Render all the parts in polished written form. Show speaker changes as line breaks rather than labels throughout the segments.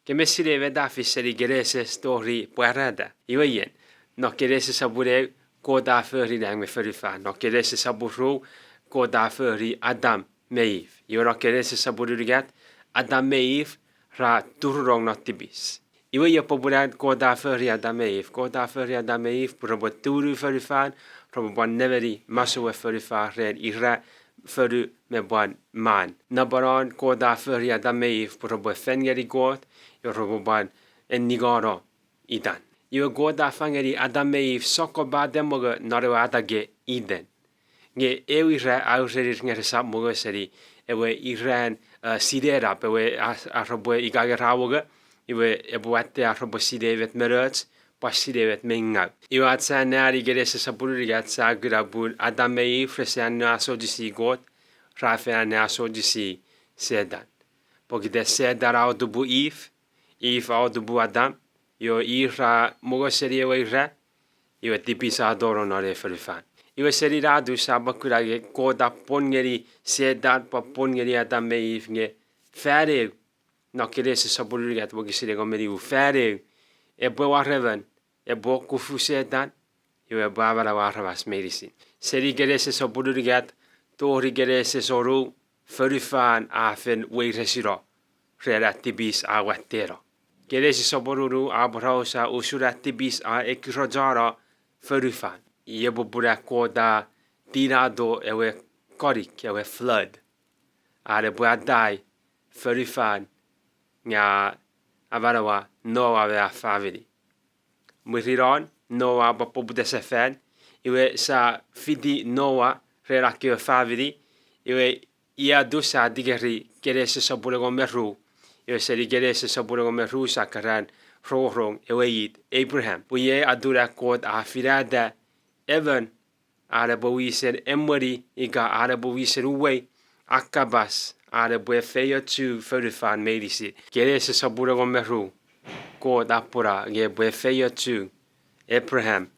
Kemesire vedafi seri Kenesis tori Pwarata. Iwayen. No Kenesis sabure koda feri lang me ferifan. No Kenesis saburu koda feri Adam meif. Iwa no Kenesis saburu rigat Adam meif ra turrong no tibis. Iwa ya popular koda feri Adam meif. Koda feri Adam meif pura turu ferifan. Robo neveri maso ferifan red ira feru me buan man. Nabaron koda feri Adam meif pura fengeri god. Roboban en nigaro idan. Iwa goda fangeri adameif soko bademoga naro adage iden. Nge ewi ra auseri ngere sap moga seri ewe iran sidera ewe arrobo igage rawoga ewe ebuate arrobo sidevet merats pas sidevet menga. Iwa atsa nari gerese sapuri gat sa grabun adameif resan aso disi god rafen aso disi sedan. Pogide sedar au dubu if ao dubu Adam, yo ira moga seri ewa ira, iwa tipisa adoro no referifan. Iwa seri radu sabakura ge koda pongeri sedat pa pongeri Adam meif nge fere no Kenesis saburu gat bogi seri gomeri u fere e bo warreven e bo kufu sedan iwa babara warras medicine. Seri Kenesis saburu gat tori Kenesis oru ferifan afen weiresiro rera tibis awatero. Kenesis saboruru aparousa usura tibis a ekirojara ferufan. Ie bobura koda tirado ewe korik ewe flood. Are buadai ferufan nga avarawa no ave afaviri. Muriron noa bapobuda sefen iwe sa fidi noa rera ke faviri iwe ia dusa digeri Kenesis saburago meru. Iwa seri Kenesis saburago meru sakaran rohrong eweit Abraham. Buye adura kod afirada even arabawisen emwari iga arabawisen uwe akabas arabu feyo tu ferufan medisi. Kenesis saburago meru kod apura ge bu feyo tu Abraham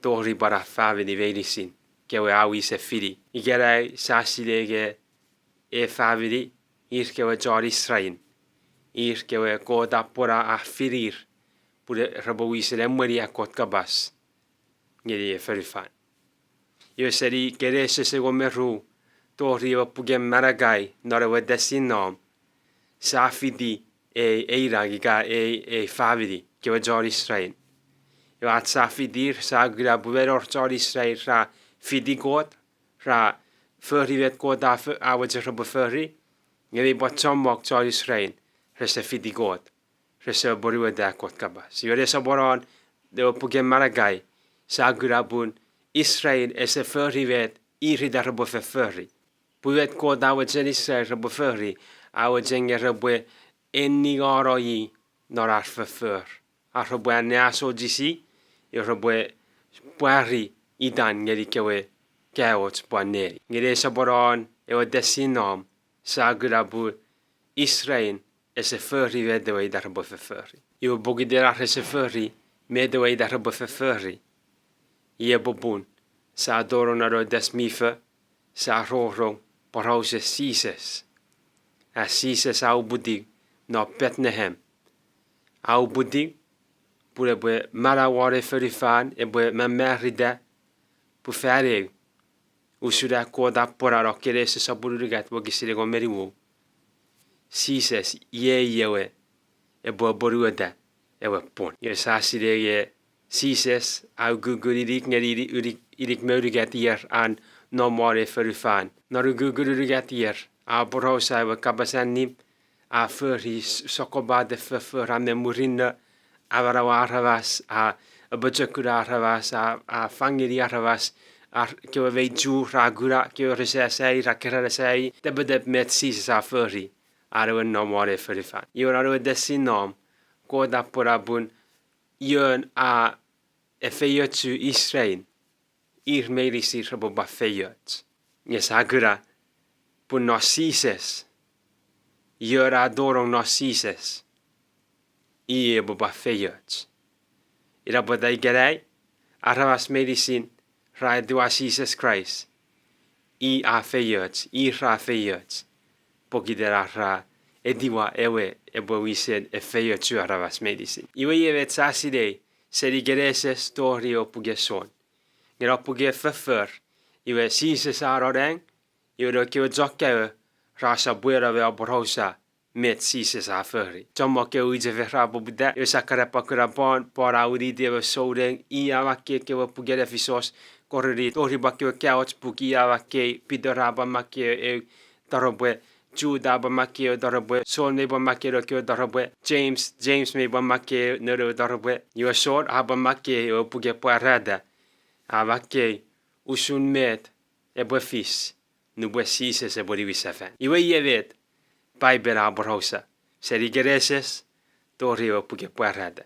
tori bara favini vedisin kewe awi se fidi. Igera sasilege e favidi irkewe jar Israel. Irkewe koda pora a firir bude rabawisen emweri akot kabas ngeri e ferifan. Iwa seri Kenesis ego meru tori wa pugem maragai norewe desinom sa fidi e eiragiga e favidi kewe jar Israel. Iwa at sa fidir sa gra buveror jar Israel ra fidi god ra ferivet koda awajer rabo feri ngeri botsamok jar Israel. Resa fidi god. Resa boriwe da kot kabas. Iwa resa boron de pugem maragai sa grabun Israel ese ferivet irida rabo feri. Buvet god awajen Israel rabo feri awajen rabo enigaro yi norar fer. Arrabo anaso disi rabo pari idan ngeri kewe kaots paneri. Ngeri resa boron ewa desinom sa grabu Israel ese feri vedewe da rabo feri. Iwa bogidera ese feri medewe da rabo feri. Ie bobun sa adoro naro desmife sa rohrong parousen sises. A sises au budig no Bethlehem. Au budig pure bue maraware ferifan e bue mamerida pu fere usura koda poraro Kenesis saburigat bogisire gomeriwo. Sises yewe e bue borueda ewe pon. Ye sasire sises au guguririk ngeri irik meurigat hier an no more ferifan. Naru gugurigat hier a aparousa ewe kabasanim a feri sokobade fer a memurina avarawa arhavas a bajekura arhavas a fangiri arhavas a kewe veiju ragura kewe resesei rakeresei debedeb met sises a feri arwe no more ferifan. Iwan arwe desinom koda porabun iwan a efeyotu Israel ir medisir rabo ba feyot. Yes agura pun no sises iwan adorong no sises ie boba feyot. Ira bodai gerai arhavas medisin ra dua Jesus Christ I a feyot I ra feyot pogidera ra ediwa ewe ebo wisen e feio tuaravas medicine. Iwe yevet saside Seni Kenesis tori o puge son. Ngira puge fefer iwe sises arodeng iwe do kiwe jokke rasa buera ve aparousa met sises aferi. Tomo ke uije ve rabo buda iwe sakara pakura bon pora uridi ewe soudeng ia wake kewe puge refisos korri tori bakiwe kiaots puki ia wake pidoraba make e darobwe Juda ba make darabwe son me ba make ro kyo darabwe James me ba make no darabwe yo short aba make o puge Pwarata abake usun met e bo fis nu bo sises e bo divisafen iwe yevet Paipel aparousa Seni Kenesis tori o puge Pwarata